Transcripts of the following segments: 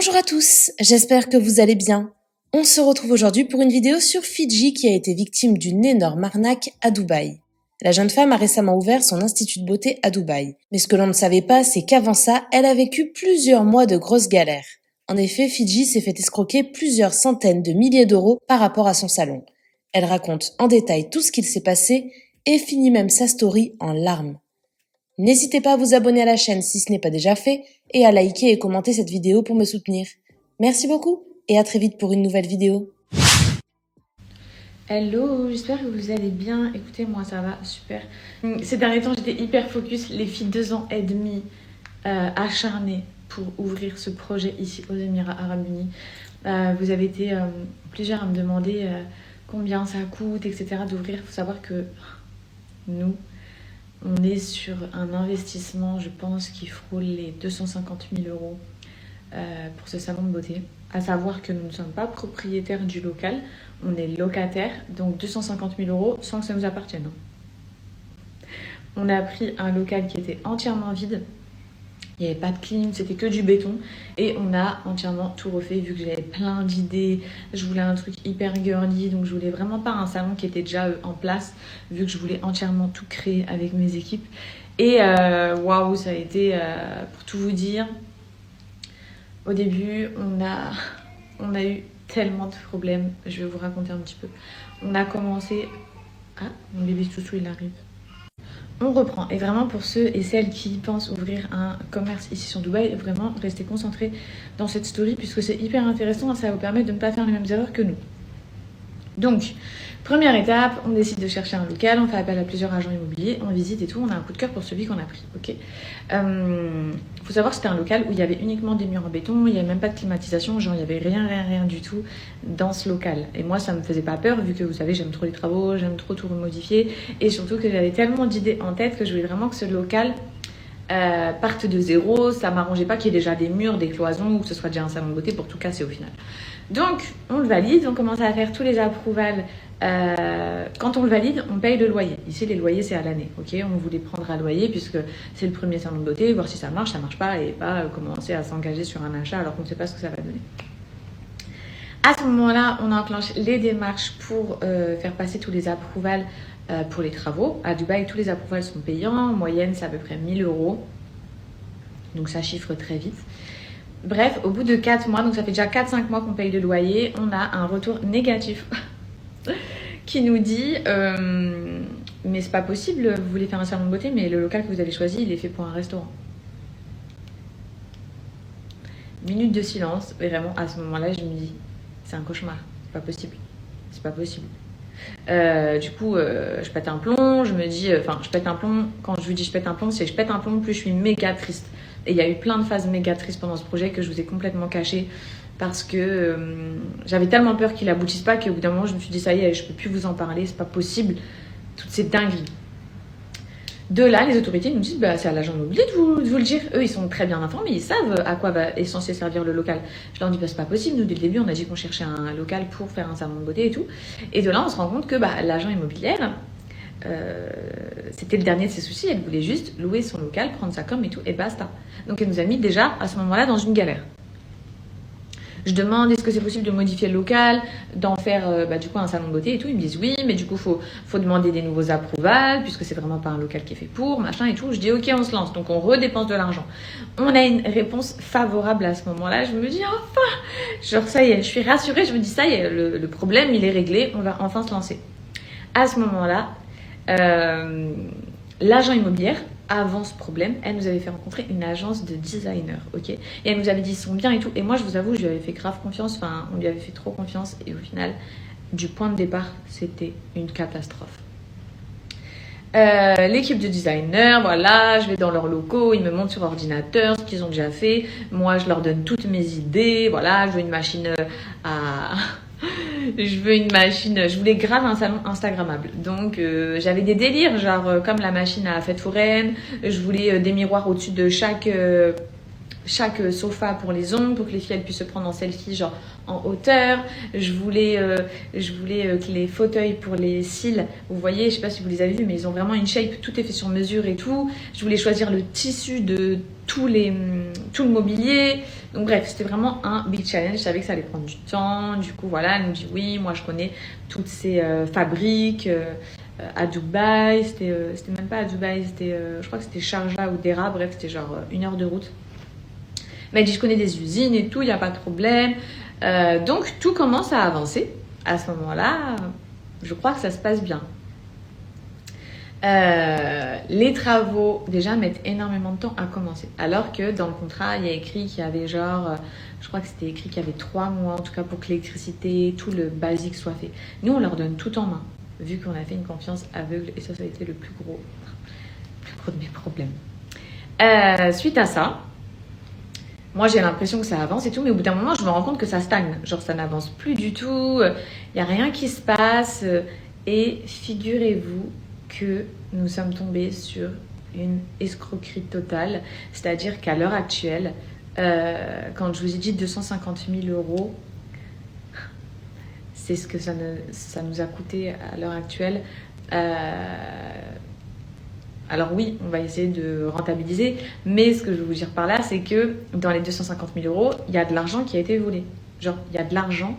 Bonjour à tous, j'espère que vous allez bien. On se retrouve aujourd'hui pour une vidéo sur Fidji qui a été victime d'une énorme arnaque à Dubaï. La jeune femme a récemment ouvert son institut de beauté à Dubaï. Mais ce que l'on ne savait pas, c'est qu'avant ça, elle a vécu plusieurs mois de grosses galères. En effet, Fidji s'est fait escroquer plusieurs centaines de milliers d'euros par rapport à son salon. Elle raconte en détail tout ce qu'il s'est passé et finit même sa story en larmes. N'hésitez pas à vous abonner à la chaîne si ce n'est pas déjà fait et à liker et commenter cette vidéo pour me soutenir. Merci beaucoup et à très vite pour une nouvelle vidéo. Hello, j'espère que vous allez bien. Écoutez, moi ça va, super. Ces derniers temps, j'étais hyper focus. Les filles 2 ans et demi acharnées pour ouvrir ce projet ici aux Émirats Arabes Unis. Vous avez été plusieurs à me demander combien ça coûte, etc. d'ouvrir. Il faut savoir que nous, on est sur un investissement, je pense, qui frôle les 250 000 euros pour ce salon de beauté. À savoir que nous ne sommes pas propriétaires du local, on est locataire, donc 250 000 euros sans que ça nous appartienne. On a pris un local qui était entièrement vide, il n'y avait pas de clim, c'était que du béton, et on a entièrement tout refait vu que j'avais plein d'idées. Je voulais un truc hyper girly, donc je voulais vraiment pas un salon qui était déjà en place, vu que je voulais entièrement tout créer avec mes équipes. Et waouh, ça a été, pour tout vous dire, au début, on a eu tellement de problèmes. Je vais vous raconter un petit peu. On a commencé... Ah, mon bébé Toutou, il arrive. On reprend. Et vraiment, pour ceux et celles qui pensent ouvrir un commerce ici sur Dubaï, vraiment, restez concentrés dans cette story puisque c'est hyper intéressant. Ça va vous permettre de ne pas faire les mêmes erreurs que nous. Donc, première étape, on décide de chercher un local, on fait appel à plusieurs agents immobiliers, on visite et tout, on a un coup de cœur pour celui qu'on a pris, ok. Faut savoir que c'était un local où il y avait uniquement des murs en béton, il n'y avait même pas de climatisation, genre il n'y avait rien du tout dans ce local. Et moi ça me faisait pas peur vu que vous savez j'aime trop les travaux, j'aime trop tout remodifier et surtout que j'avais tellement d'idées en tête que je voulais vraiment que ce local parte de zéro, ça m'arrangeait pas qu'il y ait déjà des murs, des cloisons ou que ce soit déjà un salon de beauté pour tout casser au final. Donc on le valide, on commence à faire tous les approvals. Quand on le valide, on paye le loyer. Ici, les loyers, c'est à l'année. Ok, on voulait prendre un loyer puisque c'est le premier salon de beauté, voir si ça marche pas, et pas commencer à s'engager sur un achat alors qu'on ne sait pas ce que ça va donner. À ce moment-là, on enclenche les démarches pour faire passer tous les approvals pour les travaux. À Dubaï, tous les approvals sont payants. En moyenne, c'est à peu près 1 000 euros. Donc, ça chiffre très vite. Bref, au bout de 4 mois, donc ça fait déjà 4-5 mois qu'on paye le loyer, on a un retour négatif qui nous dit mais c'est pas possible, vous voulez faire un salon de beauté, mais le local que vous avez choisi, il est fait pour un restaurant. Minute de silence, et vraiment à ce moment-là, je me dis c'est un cauchemar, c'est pas possible, c'est pas possible. Du coup, je pète un plomb, je me dis, je pète un plomb, quand je vous dis je pète un plomb, c'est que je pète un plomb, plus je suis méga triste. Et il y a eu plein de phases méga tristes pendant ce projet que je vous ai complètement cachées parce que j'avais tellement peur qu'il aboutisse pas qu'au bout d'un moment, je me suis dit, ça y est, je peux plus vous en parler, c'est pas possible, toutes ces dingueries. De là, les autorités nous disent, c'est à l'agent immobilier de vous le dire. Eux, ils sont très bien informés, ils savent à quoi est censé servir le local. Je leur dis, c'est pas possible. Nous, dès le début, on a dit qu'on cherchait un local pour faire un salon de beauté et tout. Et de là, on se rend compte que l'agent immobilière, c'était le dernier de ses soucis. Elle voulait juste louer son local, prendre sa com et tout, et basta. Donc, elle nous a mis déjà, à ce moment-là, dans une galère. Je demande est-ce que c'est possible de modifier le local, d'en faire du coup un salon de beauté et tout. Ils me disent oui, mais du coup faut demander des nouveaux approvals puisque c'est vraiment pas un local qui est fait pour, machin et tout. Je dis ok, on se lance, donc on redépense de l'argent. On a une réponse favorable à ce moment-là. Je me dis enfin, genre ça y est, je suis rassurée. Je me dis ça y est, le problème il est réglé, on va enfin se lancer. À ce moment-là, l'agent immobilière, avant ce problème, elle nous avait fait rencontrer une agence de designers, ok. Et elle nous avait dit ils sont bien et tout. Et moi, je vous avoue, je lui avais fait grave confiance. Enfin, on lui avait fait trop confiance. Et au final, du point de départ, c'était une catastrophe. L'équipe de designers, voilà, je vais dans leurs locaux, ils me montrent sur ordinateur ce qu'ils ont déjà fait. Moi, je leur donne toutes mes idées. Voilà, je veux une machine je voulais grave un salon instagrammable. Donc j'avais des délires, genre comme la machine à fête foraine. Je voulais des miroirs au-dessus de chaque chaque sofa pour les ongles, pour que les filles elles puissent se prendre en selfie genre en hauteur. Je voulais que les fauteuils pour les cils, vous voyez, je sais pas si vous les avez vus, mais ils ont vraiment une shape, tout est fait sur mesure et tout. Je voulais choisir le tissu de tout le mobilier. Donc bref, c'était vraiment un big challenge. Je savais que ça allait prendre du temps. Du coup, voilà, elle nous dit oui, moi je connais toutes ces fabriques à Dubaï. C'était même pas à Dubaï, je crois que c'était Sharjah ou Dera. Bref, c'était genre 1 heure de route. Mais elle dit je connais des usines et tout, il n'y a pas de problème. Donc tout commence à avancer. À ce moment-là, je crois que ça se passe bien. Les travaux déjà mettent énormément de temps à commencer. Alors que dans le contrat, il y a écrit qu'il y avait genre, je crois que c'était écrit qu'il y avait 3 mois en tout cas pour que l'électricité, tout le basique soit fait. Nous, on leur donne tout en main, vu qu'on a fait une confiance aveugle et ça a été le plus gros de mes problèmes. Suite à ça, moi, j'ai l'impression que ça avance et tout, mais au bout d'un moment, je me rends compte que ça stagne. Genre, ça n'avance plus du tout, il n'y a rien qui se passe. Et figurez-vous que nous sommes tombés sur une escroquerie totale. C'est-à-dire qu'à l'heure actuelle, quand je vous ai dit 250 000 €, c'est ce que ça nous a coûté à l'heure actuelle. Alors oui, on va essayer de rentabiliser, mais ce que je veux vous dire par là, c'est que dans les 250 000 €, il y a de l'argent qui a été volé. Genre, il y a de l'argent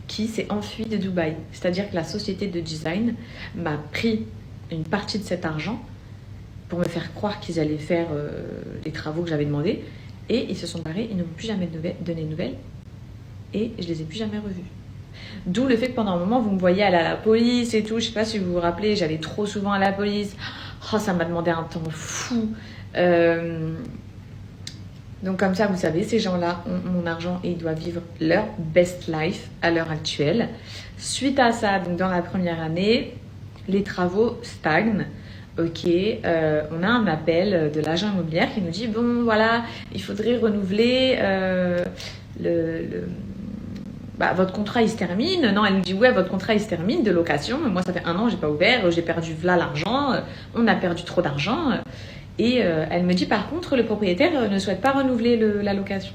qui s'est enfui de Dubaï. C'est-à-dire que la société de design m'a pris une partie de cet argent pour me faire croire qu'ils allaient faire les travaux que j'avais demandés. Et ils se sont barrés, ils ne m'ont plus jamais donné de nouvelles. Et je les ai plus jamais revus. D'où le fait que pendant un moment, vous me voyez aller à la police et tout. Je sais pas si vous vous rappelez, j'allais trop souvent à la police. Oh, ça m'a demandé un temps fou. Donc comme ça, vous savez, ces gens-là ont mon argent et ils doivent vivre leur best life à l'heure actuelle. Suite à ça, donc dans la première année, les travaux stagnent. Ok, on a un appel de l'agent immobilier qui nous dit bon voilà, il faudrait renouveler votre contrat il se termine. Non, elle nous dit ouais, votre contrat il se termine de location. Moi ça fait 1 an, j'ai pas ouvert, j'ai perdu là l'argent, on a perdu trop d'argent. Et elle me dit par contre le propriétaire ne souhaite pas renouveler la location.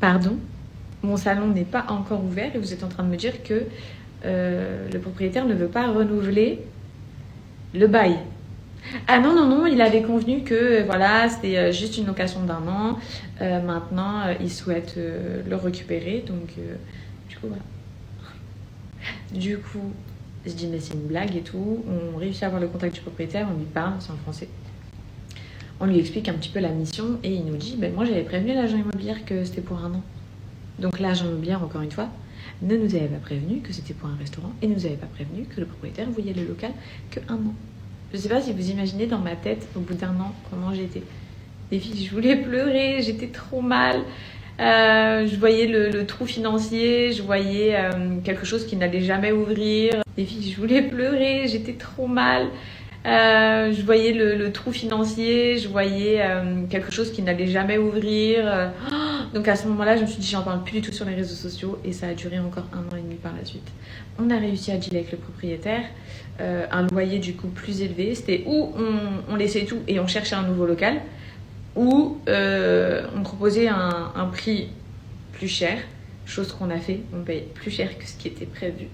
Pardon, mon salon n'est pas encore ouvert et vous êtes en train de me dire que le propriétaire ne veut pas renouveler le bail. Ah non, non, non, il avait convenu que voilà, c'était juste une location d'1 an. Maintenant, il souhaite le récupérer. Donc, du coup, voilà. Du coup, je dis, mais c'est une blague et tout. On réussit à avoir le contact du propriétaire, on lui parle, c'est en français. On lui explique un petit peu la mission et il nous dit, ben, moi j'avais prévenu l'agent immobilier que c'était pour 1 an. Donc l'agent immobilier, encore une fois, ne nous avait pas prévenu que c'était pour un restaurant et ne nous avait pas prévenu que le propriétaire voyait le local que 1 an. Je ne sais pas si vous imaginez dans ma tête, au bout d'1 an, comment j'étais. Les filles, je voulais pleurer, j'étais trop mal. Je voyais le trou financier, je voyais quelque chose qui n'allait jamais ouvrir. Les filles, je voulais pleurer, j'étais trop mal. Je voyais le trou financier, je voyais quelque chose qui n'allait jamais ouvrir. Donc à ce moment-là, je me suis dit, j'en parle plus du tout sur les réseaux sociaux et ça a duré encore 1 an et demi par la suite. On a réussi à dealer avec le propriétaire, un loyer du coup plus élevé. C'était où on laissait tout et on cherchait un nouveau local, ou on proposait un prix plus cher, chose qu'on a fait, on paye plus cher que ce qui était prévu.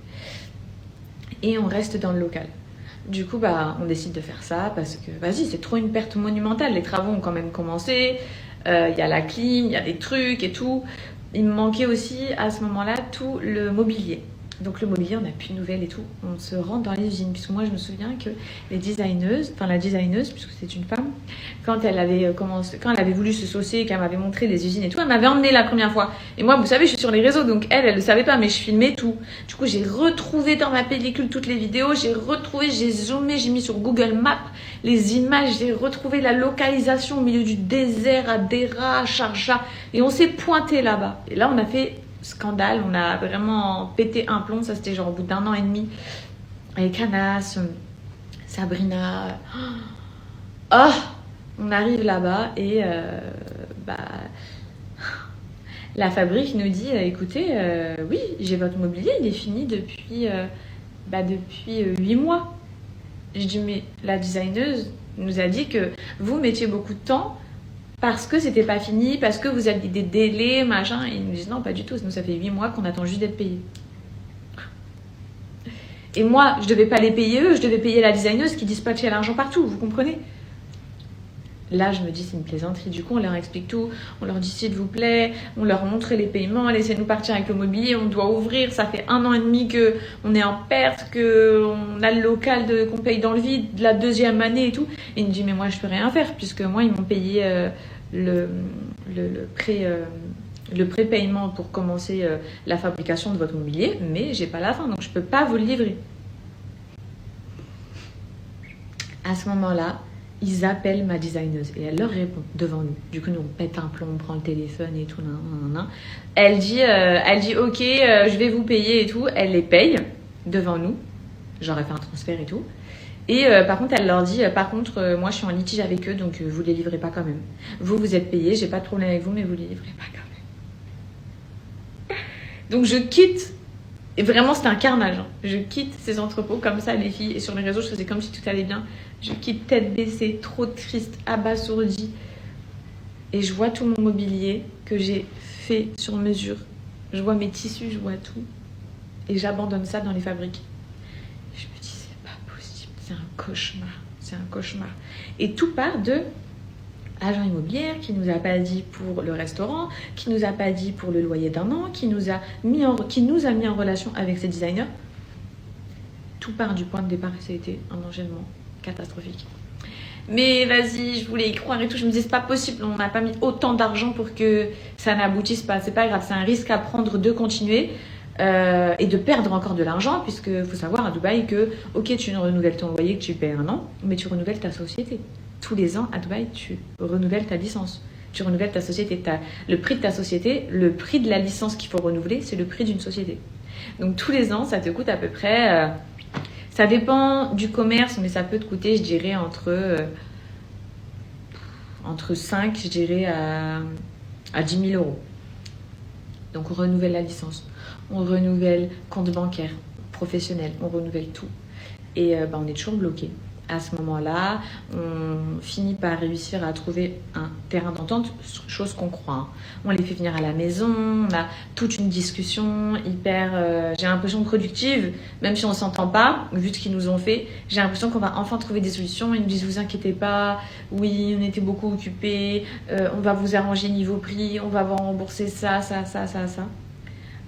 Et on reste dans le local. Du coup, on décide de faire ça parce que, vas-y, c'est trop une perte monumentale. Les travaux ont quand même commencé. Il y a la clim, il y a des trucs et tout. Il me manquait aussi, à ce moment-là, tout le mobilier. Donc le mobilier, on n'a plus de nouvelles et tout. On se rend dans les usines. Puisque moi, je me souviens que la designeuse, puisque c'est une femme, quand elle avait voulu se saucer et qu'elle m'avait montré les usines et tout, elle m'avait emmenée la première fois. Et moi, vous savez, je suis sur les réseaux, donc elle le savait pas, mais je filmais tout. Du coup, j'ai retrouvé dans ma pellicule toutes les vidéos, j'ai zoomé, j'ai mis sur Google Maps les images, j'ai retrouvé la localisation au milieu du désert à Dera, à Sharjah, et on s'est pointé là-bas. Et là, on a fait scandale, on a vraiment pété un plomb. Ça c'était genre au bout d'1 an et demi avec Anas, Sabrina. On arrive là-bas et la fabrique nous dit écoutez, oui, j'ai votre mobilier, il est fini depuis 8 mois. Je dis mais la designeuse Il nous a dit que vous mettiez beaucoup de temps parce que c'était pas fini, parce que vous aviez des délais, machin. Et ils nous disent non, pas du tout. Nous, ça fait 8 mois qu'on attend juste d'être payé. Et moi, je devais pas les payer eux, je devais payer la designeuse qui dispatchait l'argent partout, vous comprenez? Là, je me dis, c'est une plaisanterie. Du coup, on leur explique tout. On leur dit, s'il vous plaît, on leur montre les paiements, laissez-nous partir avec le mobilier, on doit ouvrir. Ça fait 1 an et demi qu'on est en perte, qu'on a le local qu'on paye dans le vide, la 2e année et tout. Et il me dit, mais moi, je peux rien faire, puisque moi, ils m'ont payé le prépaiement pour commencer la fabrication de votre mobilier, mais j'ai pas la fin, donc je peux pas vous le livrer. À ce moment-là, ils appellent ma designeuse et elle leur répond devant nous. Du coup, nous, on pète un plomb, on prend le téléphone et tout. Elle dit, ok, je vais vous payer et tout. Elle les paye devant nous. J'aurais fait un transfert et tout. Et par contre, elle leur dit, par contre, moi, je suis en litige avec eux, donc vous les livrez pas quand même. Vous êtes payés, j'ai pas de problème avec vous, mais vous les livrez pas quand même. Donc, je quitte. Et vraiment, c'était un carnage. Hein. Je quitte ces entrepôts comme ça, les filles. Et sur les réseaux, je faisais comme si tout allait bien. Je quitte tête baissée, trop triste, abasourdie. Et je vois tout mon mobilier que j'ai fait sur mesure. Je vois mes tissus, je vois tout. Et j'abandonne ça dans les fabriques. Je me dis, c'est pas possible. C'est un cauchemar. C'est un cauchemar. Et tout part de agent immobilier qui nous a pas dit pour le restaurant, qui nous a pas dit pour le loyer d'1 an, qui nous a mis en relation avec ses designers. Tout part du point de départ et ça a été un enchaînement catastrophique. Mais vas-y, je voulais y croire et tout. Je me disais, c'est pas possible, on n'a pas mis autant d'argent pour que ça n'aboutisse pas. C'est pas grave, c'est un risque à prendre de continuer et de perdre encore de l'argent, puisque faut savoir à Dubaï que, ok, tu renouvelles ton loyer, que tu payes 1 an, mais tu renouvelles ta société. Tous les ans, à Dubaï, tu renouvelles ta licence. Tu renouvelles ta société. Le prix de ta société, le prix de la licence qu'il faut renouveler, c'est le prix d'une société. Donc, tous les ans, ça te coûte à peu près... ça dépend du commerce, mais ça peut te coûter, je dirais, entre 5, je dirais, à 10 000 euros. Donc, on renouvelle la licence. On renouvelle compte bancaire, professionnel. On renouvelle tout. Et on est toujours bloqué. À ce moment-là, on finit par réussir à trouver un terrain d'entente, chose qu'on croit. Hein. On les fait venir à la maison, on a toute une discussion hyper, j'ai l'impression productive, même si on ne s'entend pas, vu ce qu'ils nous ont fait. J'ai l'impression qu'on va enfin trouver des solutions. Ils nous disent, vous inquiétez pas, oui, on était beaucoup occupés, on va vous arranger niveau prix, on va vous rembourser ça.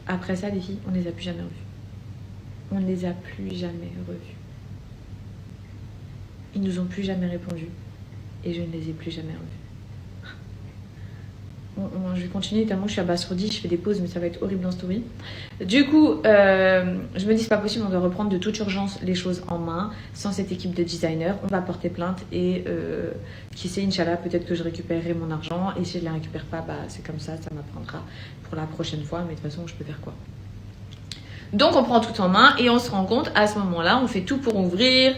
Après ça, les filles, on ne les a plus jamais revues. On ne les a plus jamais revues. Ils nous ont plus jamais répondu et je ne les ai plus jamais revus. Je vais continuer tellement je suis abasourdie, je fais des pauses mais ça va être horrible en story. Du coup, je me dis c'est pas possible, on doit reprendre de toute urgence les choses en main. Sans cette équipe de designers, on va porter plainte et qui sait, Inch'Allah, peut-être que je récupérerai mon argent et si je ne la récupère pas, c'est comme ça m'apprendra pour la prochaine fois, mais de toute façon je peux faire quoi. Donc on prend tout en main et on se rend compte à ce moment-là, on fait tout pour ouvrir,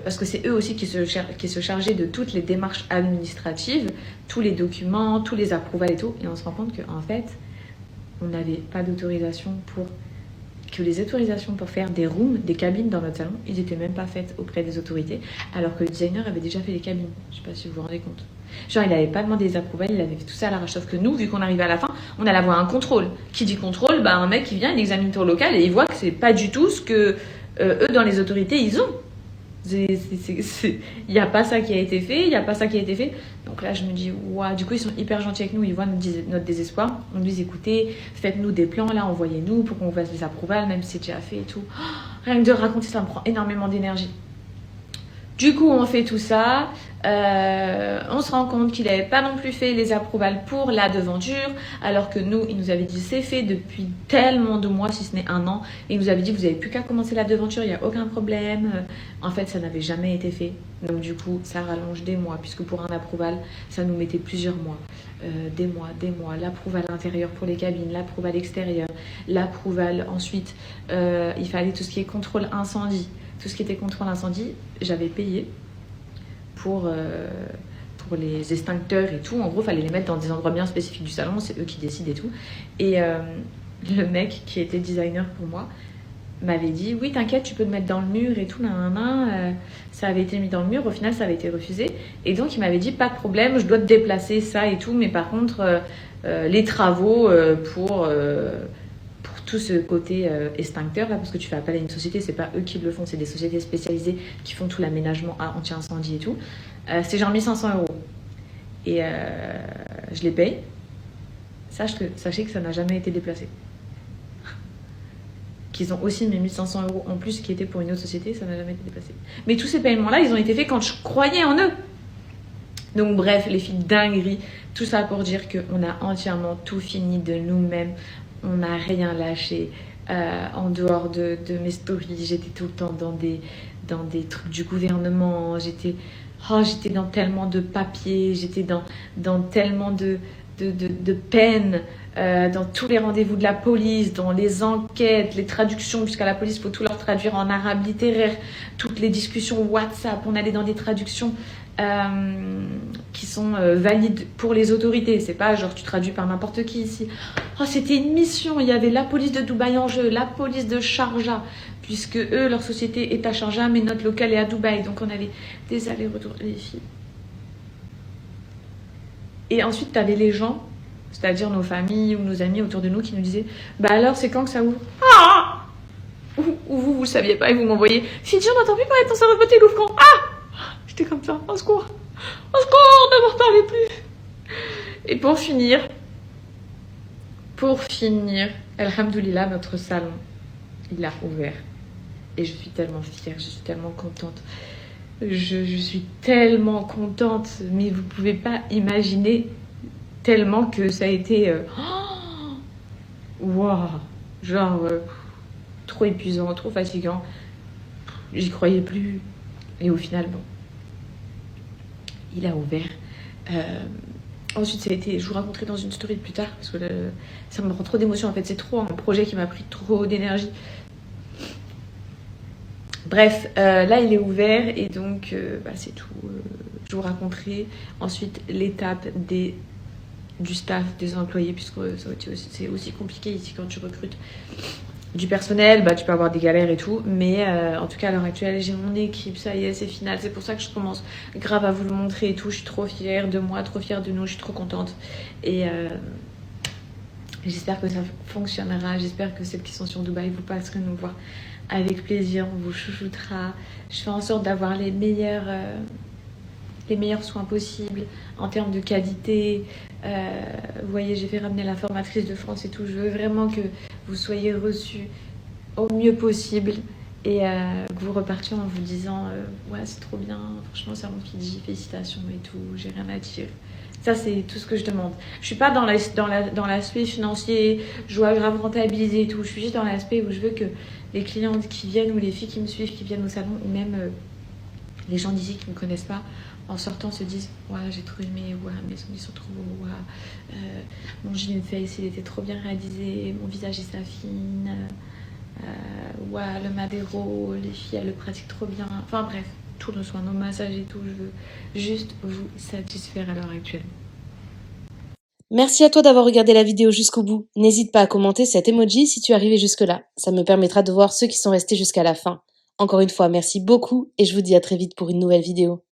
parce que c'est eux aussi qui se chargeaient de toutes les démarches administratives, tous les documents, tous les approvals et tout. Et on se rend compte qu'en fait, on n'avait pas d'autorisation que les autorisations pour faire des rooms, des cabines dans notre salon, ils n'étaient même pas faites auprès des autorités, alors que le designer avait déjà fait les cabines. Je ne sais pas si vous vous rendez compte. Genre, il n'avait pas demandé les approvals, il avait fait tout ça à l'arrache. Sauf que nous, vu qu'on arrivait à la fin, on allait avoir un contrôle. Qui dit contrôle, un mec qui vient, il examine ton local et il voit que c'est pas du tout ce que eux, dans les autorités, ils ont. Il n'y a pas ça qui a été fait, Donc là, je me dis, waouh, du coup, ils sont hyper gentils avec nous, ils voient notre désespoir. On nous dit, écoutez, faites-nous des plans, là, envoyez-nous pour qu'on fasse des approvals, même si c'est déjà fait et tout. Rien que de raconter, ça me prend énormément d'énergie. Du coup, on fait tout ça. On se rend compte qu'il n'avait pas non plus fait les approvals pour la devanture, alors que nous, il nous avait dit c'est fait depuis tellement de mois, si ce n'est 1 an. Et il nous avait dit vous n'avez plus qu'à commencer la devanture, il n'y a aucun problème. En fait, ça n'avait jamais été fait. Donc du coup, ça rallonge des mois, puisque pour un approval, ça nous mettait plusieurs mois. Des mois. L'approval intérieur pour les cabines, l'approval extérieur, l'approval ensuite, il fallait tout ce qui est contrôle incendie. Tout ce qui était contrôle incendie, j'avais payé pour les extincteurs et tout. En gros, il fallait les mettre dans des endroits bien spécifiques du salon. C'est eux qui décident et tout. Et le mec qui était designer pour moi, m'avait dit oui t'inquiète tu peux te mettre dans le mur et tout nanana. Ça avait été mis dans le mur, au final ça avait été refusé et donc il m'avait dit pas de problème, je dois te déplacer ça et tout, mais par contre les travaux pour tout ce côté extincteur là, parce que tu fais appel à une société, c'est pas eux qui le font, c'est des sociétés spécialisées qui font tout l'aménagement anti-incendie et tout, c'est genre 1 500 €. Et je les paye. Sachez que ça n'a jamais été déplacé. Qu'ils ont aussi mis 1 500 € en plus qui était pour une autre société, ça n'a jamais été déplacé. Mais tous ces paiements-là, ils ont été faits quand je croyais en eux. Donc bref, les filles dingueries, tout ça pour dire qu'on a entièrement tout fini de nous-mêmes. On n'a rien lâché. En dehors de mes stories, j'étais tout le temps dans des trucs du gouvernement. J'étais dans tellement de papiers, j'étais dans tellement de peine. Dans tous les rendez-vous de la police, dans les enquêtes, les traductions, puisqu'à la police, il faut tout leur traduire en arabe littéraire, toutes les discussions WhatsApp, on allait dans des traductions qui sont valides pour les autorités. C'est pas genre tu traduis par n'importe qui ici. C'était une mission, il y avait la police de Dubaï en jeu, la police de Sharjah, puisque eux, leur société est à Sharjah, mais notre local est à Dubaï, donc on avait des allers-retours, les filles. Et ensuite, tu avais les gens, c'est-à-dire nos familles ou nos amis autour de nous qui nous disaient bah alors c'est quand que ça ouvre? Ou vous le saviez pas et vous m'envoyez Fidji, on n'entend plus parler de ton salon de beauté, il ouvre quand? J'étais comme ça, au secours, ne m'en parlez plus. Et pour finir, alhamdoulilah, notre salon il a ouvert et je suis tellement fière, je suis tellement contente. Je suis tellement contente, mais vous pouvez pas imaginer tellement que ça a été waouh, genre trop épuisant, trop fatigant. J'y croyais plus. Et au final, bon, il a ouvert. Ensuite, ça a été, je vous raconterai dans une story plus tard, parce que ça me prend trop d'émotions. En fait, c'est trop un projet qui m'a pris trop d'énergie. Bref, là il est ouvert et donc c'est tout. Je vous raconterai ensuite l'étape du staff, des employés, puisque c'est aussi compliqué ici quand tu recrutes du personnel, tu peux avoir des galères et tout, mais en tout cas à l'heure actuelle j'ai mon équipe, ça y est, c'est final, c'est pour ça que je commence grave à vous le montrer et tout. Je suis trop fière de moi, trop fière de nous, je suis trop contente et j'espère que ça fonctionnera, j'espère que celles qui sont sur Dubaï vous passerez nous voir avec plaisir, on vous chouchoutera. Je fais en sorte d'avoir les meilleurs soins possibles en termes de qualité. Vous voyez, j'ai fait ramener la formatrice de France et tout. Je veux vraiment que vous soyez reçus au mieux possible et que vous repartiez en vous disant ouais, c'est trop bien, franchement, ça mon Fidji, félicitations et tout, j'ai rien à dire. Ça, c'est tout ce que je demande. Je suis pas dans l'aspect financier, je dois grave rentabiliser et tout. Je suis juste dans l'aspect où je veux que les clientes qui viennent ou les filles qui me suivent, qui viennent au salon, ou même les gens d'ici qui ne me connaissent pas, en sortant se disent ouais, j'ai trop aimé, ouais, mes ongles sont trop beaux, ouais, mon jean face il était trop bien réalisé, mon visage il s'affine, ouais, le Madero, les filles elles le pratiquent trop bien. Enfin bref, tout le soin, nos massages et tout, je veux juste vous satisfaire à l'heure actuelle. Merci à toi d'avoir regardé la vidéo jusqu'au bout. N'hésite pas à commenter cet emoji si tu es arrivé jusque-là. Ça me permettra de voir ceux qui sont restés jusqu'à la fin. Encore une fois, merci beaucoup et je vous dis à très vite pour une nouvelle vidéo.